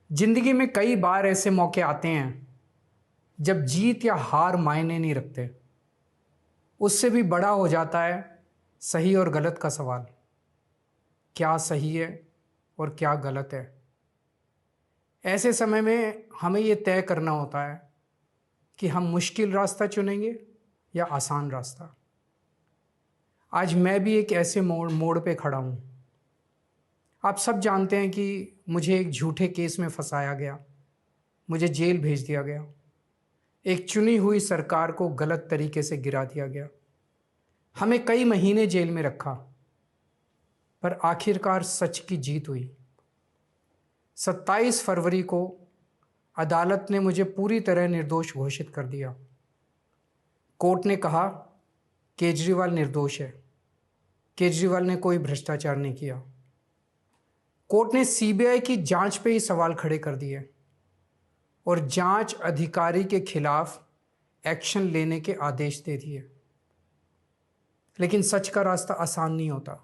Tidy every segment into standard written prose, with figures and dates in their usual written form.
जिंदगी में कई बार ऐसे मौके आते हैं जब जीत या हार मायने नहीं रखते। उससे भी बड़ा हो जाता है सही और गलत का सवाल। क्या सही है और क्या गलत है। ऐसे समय में हमें ये तय करना होता है कि हम मुश्किल रास्ता चुनेंगे या आसान रास्ता। आज मैं भी एक ऐसे मोड़ पे खड़ा हूँ। आप सब जानते हैं कि मुझे एक झूठे केस में फंसाया गया, मुझे जेल भेज दिया गया, एक चुनी हुई सरकार को गलत तरीके से गिरा दिया गया, हमें कई महीने जेल में रखा, पर आखिरकार सच की जीत हुई। 27 फरवरी को अदालत ने मुझे पूरी तरह निर्दोष घोषित कर दिया। कोर्ट ने कहा केजरीवाल निर्दोष है, केजरीवाल ने कोई भ्रष्टाचार नहीं किया। कोर्ट ने सीबीआई की जांच पे ही सवाल खड़े कर दिए और जांच अधिकारी के खिलाफ एक्शन लेने के आदेश दे दिए। लेकिन सच का रास्ता आसान नहीं होता।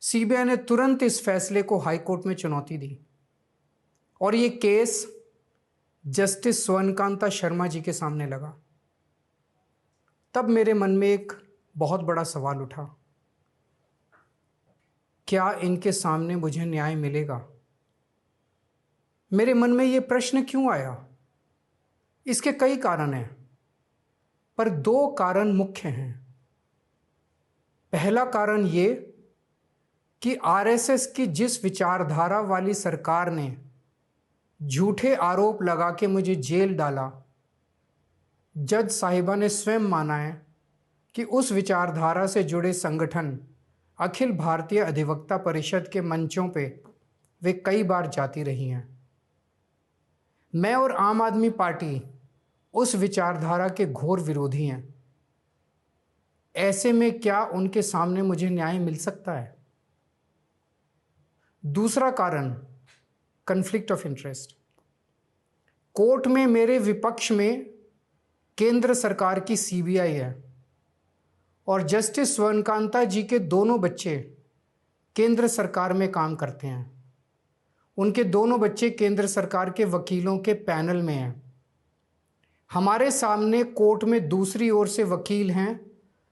सीबीआई ने तुरंत इस फैसले को हाई कोर्ट में चुनौती दी और ये केस जस्टिस स्वर्णकांता शर्मा जी के सामने लगा। तब मेरे मन में एक बहुत बड़ा सवाल उठा, क्या इनके सामने मुझे न्याय मिलेगा? मेरे मन में ये प्रश्न क्यों आया? इसके कई कारण हैं, पर दो कारण मुख्य हैं। पहला कारण ये कि आरएसएस की जिस विचारधारा वाली सरकार ने झूठे आरोप लगा के मुझे जेल डाला, जज साहिबा ने स्वयं माना है कि उस विचारधारा से जुड़े संगठन अखिल भारतीय अधिवक्ता परिषद के मंचों पे वे कई बार जाती रही हैं। मैं और आम आदमी पार्टी उस विचारधारा के घोर विरोधी हैं। ऐसे में क्या उनके सामने मुझे न्याय मिल सकता है? दूसरा कारण कन्फ्लिक्ट ऑफ इंटरेस्ट। कोर्ट में मेरे विपक्ष में केंद्र सरकार की सीबीआई है और जस्टिस स्वर्णकांता जी के दोनों बच्चे केंद्र सरकार में काम करते हैं। उनके दोनों बच्चे केंद्र सरकार के वकीलों के पैनल में हैं। हमारे सामने कोर्ट में दूसरी ओर से वकील हैं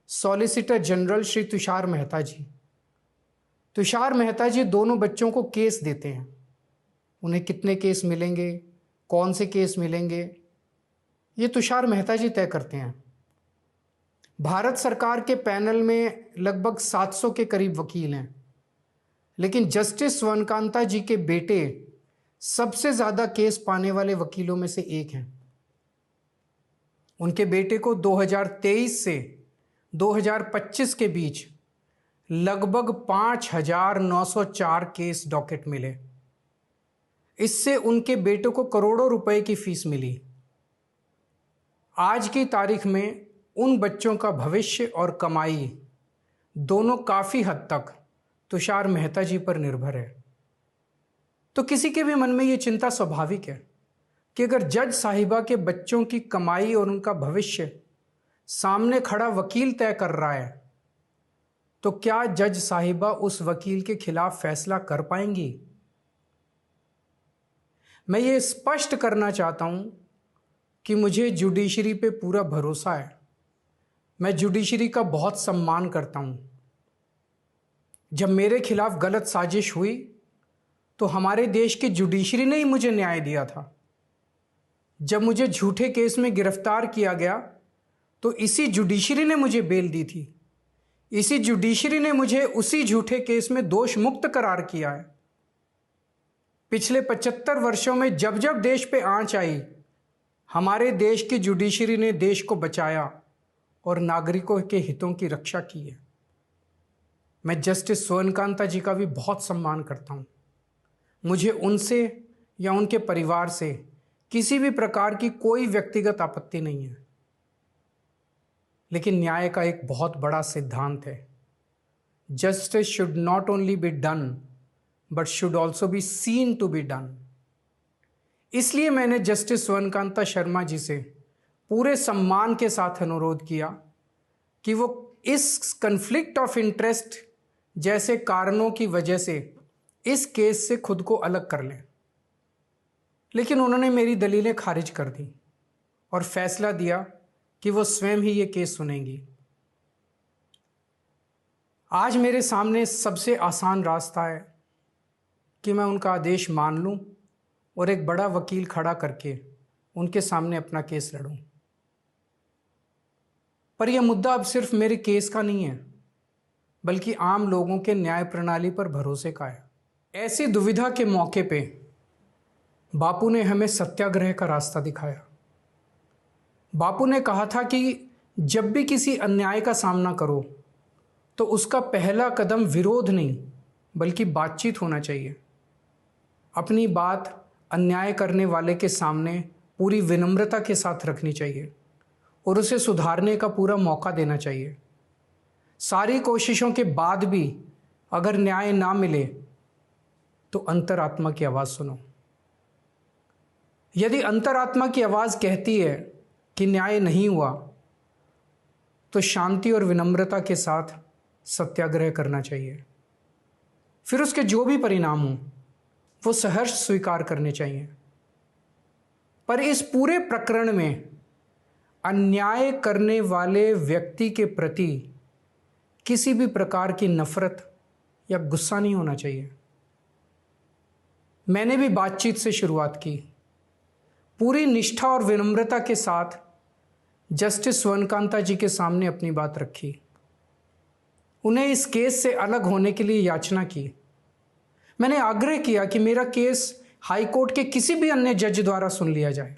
सॉलिसिटर जनरल श्री तुषार मेहता जी। तुषार मेहता जी दोनों बच्चों को केस देते हैं। उन्हें कितने केस मिलेंगे, कौन से केस मिलेंगे, ये तुषार मेहता जी तय करते हैं। भारत सरकार के पैनल में लगभग 700 के करीब वकील हैं, लेकिन जस्टिस स्वर्णकांता जी के बेटे सबसे ज़्यादा केस पाने वाले वकीलों में से एक हैं। उनके बेटे को 2023 से 2025 के बीच लगभग 5,904 केस डॉकेट मिले। इससे उनके बेटे को करोड़ों रुपए की फीस मिली। आज की तारीख में उन बच्चों का भविष्य और कमाई दोनों काफ़ी हद तक तुषार मेहता जी पर निर्भर है। तो किसी के भी मन में ये चिंता स्वाभाविक है कि अगर जज साहिबा के बच्चों की कमाई और उनका भविष्य सामने खड़ा वकील तय कर रहा है, तो क्या जज साहिबा उस वकील के खिलाफ फैसला कर पाएंगी? मैं ये स्पष्ट करना चाहता हूं कि मुझे जुडिशरी पे पूरा भरोसा है। मैं जुडिशरी का बहुत सम्मान करता हूं। जब मेरे खिलाफ गलत साजिश हुई तो हमारे देश की जुडिशरी ने ही मुझे न्याय दिया था। जब मुझे झूठे केस में गिरफ्तार किया गया तो इसी जुडिशरी ने मुझे बेल दी थी। इसी जुडिशरी ने मुझे उसी झूठे केस में दोष मुक्त करार किया है। पिछले 75 वर्षों में जब जब देश पे आंच आई, हमारे देश की जुडिशरी ने देश को बचाया और नागरिकों के हितों की रक्षा की है। मैं जस्टिस स्वर्णकांता जी का भी बहुत सम्मान करता हूँ। मुझे उनसे या उनके परिवार से किसी भी प्रकार की कोई व्यक्तिगत आपत्ति नहीं है। लेकिन न्याय का एक बहुत बड़ा सिद्धांत है, justice should not only be done but should also be seen to be done. इसलिए मैंने जस्टिस स्वर्णकांता शर्मा जी से पूरे सम्मान के साथ अनुरोध किया कि वो इस कन्फ्लिक्ट ऑफ इंटरेस्ट जैसे कारणों की वजह से इस केस से खुद को अलग कर लें। लेकिन उन्होंने मेरी दलीलें खारिज कर दी और फैसला दिया कि वो स्वयं ही ये केस सुनेंगी। आज मेरे सामने सबसे आसान रास्ता है कि मैं उनका आदेश मान लूं और एक बड़ा वकील खड़ा करके उनके सामने अपना केस लड़ूं। पर यह मुद्दा अब सिर्फ मेरे केस का नहीं है, बल्कि आम लोगों के न्याय प्रणाली पर भरोसे का है। ऐसी दुविधा के मौके पे बापू ने हमें सत्याग्रह का रास्ता दिखाया। बापू ने कहा था कि जब भी किसी अन्याय का सामना करो तो उसका पहला कदम विरोध नहीं बल्कि बातचीत होना चाहिए। अपनी बात अन्याय करने वाले के सामने पूरी विनम्रता के साथ रखनी चाहिए और उसे सुधारने का पूरा मौका देना चाहिए। सारी कोशिशों के बाद भी अगर न्याय ना मिले तो अंतरात्मा की आवाज़ सुनो। यदि अंतरात्मा की आवाज़ कहती है कि न्याय नहीं हुआ तो शांति और विनम्रता के साथ सत्याग्रह करना चाहिए। फिर उसके जो भी परिणाम हों वो सहर्ष स्वीकार करने चाहिए। पर इस पूरे प्रकरण में अन्याय करने वाले व्यक्ति के प्रति किसी भी प्रकार की नफरत या गुस्सा नहीं होना चाहिए। मैंने भी बातचीत से शुरुआत की, पूरी निष्ठा और विनम्रता के साथ जस्टिस स्वर्णकांता जी के सामने अपनी बात रखी। उन्हें इस केस से अलग होने के लिए याचना की। मैंने आग्रह किया कि मेरा केस हाई कोर्ट के किसी भी अन्य जज द्वारा सुन लिया जाए,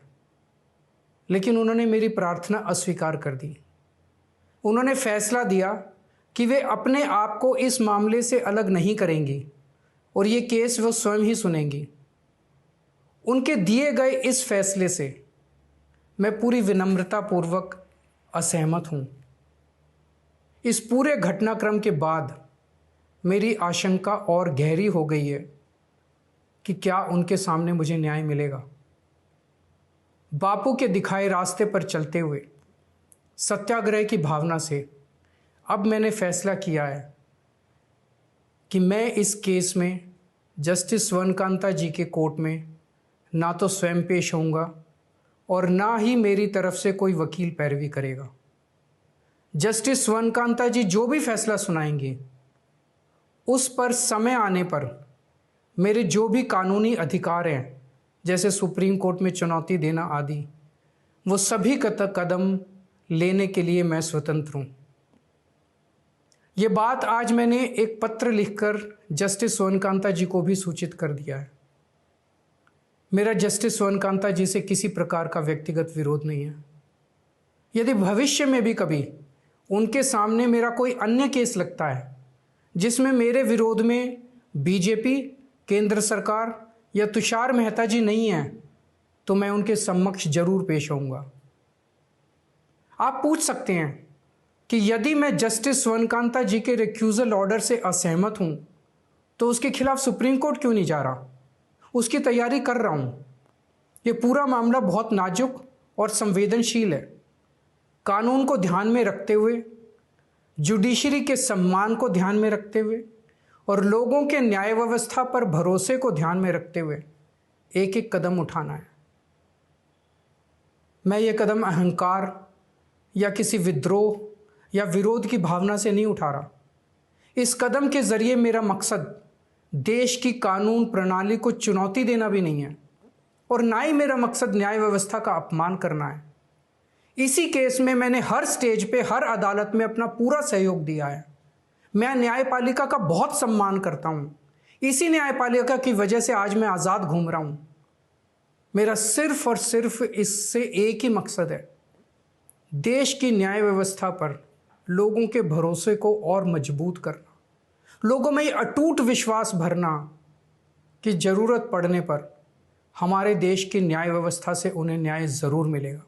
लेकिन उन्होंने मेरी प्रार्थना अस्वीकार कर दी। उन्होंने फैसला दिया कि वे अपने आप को इस मामले से अलग नहीं करेंगी और ये केस वो स्वयं ही सुनेंगी। उनके दिए गए इस फैसले से मैं पूरी विनम्रतापूर्वक असहमत हूँ। इस पूरे घटनाक्रम के बाद मेरी आशंका और गहरी हो गई है कि क्या उनके सामने मुझे न्याय मिलेगा। बापू के दिखाए रास्ते पर चलते हुए सत्याग्रह की भावना से अब मैंने फैसला किया है कि मैं इस केस में जस्टिस स्वर्णकांता जी के कोर्ट में ना तो स्वयं पेश होऊंगा और ना ही मेरी तरफ से कोई वकील पैरवी करेगा। जस्टिस स्वर्णकांता जी जो भी फैसला सुनाएंगे उस पर समय आने पर मेरे जो भी कानूनी अधिकार हैं, जैसे सुप्रीम कोर्ट में चुनौती देना आदि, वो सभी कदम लेने के लिए मैं स्वतंत्र हूँ। ये बात आज मैंने एक पत्र लिखकर जस्टिस स्वर्णकांता जी को भी सूचित कर दिया है। मेरा जस्टिस स्वर्णकांता जी से किसी प्रकार का व्यक्तिगत विरोध नहीं है। यदि भविष्य में भी कभी उनके सामने मेरा कोई अन्य केस लगता है जिसमें मेरे विरोध में बीजेपी, केंद्र सरकार या तुषार मेहता जी नहीं हैं, तो मैं उनके समक्ष जरूर पेश होऊंगा। आप पूछ सकते हैं कि यदि मैं जस्टिस स्वर्णकांता जी के रिक्यूजल ऑर्डर से असहमत हूं तो उसके खिलाफ सुप्रीम कोर्ट क्यों नहीं जा रहा? उसकी तैयारी कर रहा हूं। ये पूरा मामला बहुत नाजुक और संवेदनशील है। कानून को ध्यान में रखते हुए, जुडिशरी के सम्मान को ध्यान में रखते हुए और लोगों के न्याय व्यवस्था पर भरोसे को ध्यान में रखते हुए एक एक कदम उठाना है। मैं ये कदम अहंकार या किसी विद्रोह या विरोध की भावना से नहीं उठा रहा। इस कदम के जरिए मेरा मकसद देश की कानून प्रणाली को चुनौती देना भी नहीं है और ना ही मेरा मकसद न्याय व्यवस्था का अपमान करना है। इसी केस में मैंने हर स्टेज पे, हर अदालत में अपना पूरा सहयोग दिया है। मैं न्यायपालिका का बहुत सम्मान करता हूँ। इसी न्यायपालिका की वजह से आज मैं आज़ाद घूम रहा हूँ। मेरा सिर्फ और सिर्फ इससे एक ही मकसद है, देश की न्याय व्यवस्था पर लोगों के भरोसे को और मजबूत करना, लोगों में ये अटूट विश्वास भरना कि ज़रूरत पड़ने पर हमारे देश की न्याय व्यवस्था से उन्हें न्याय ज़रूर मिलेगा।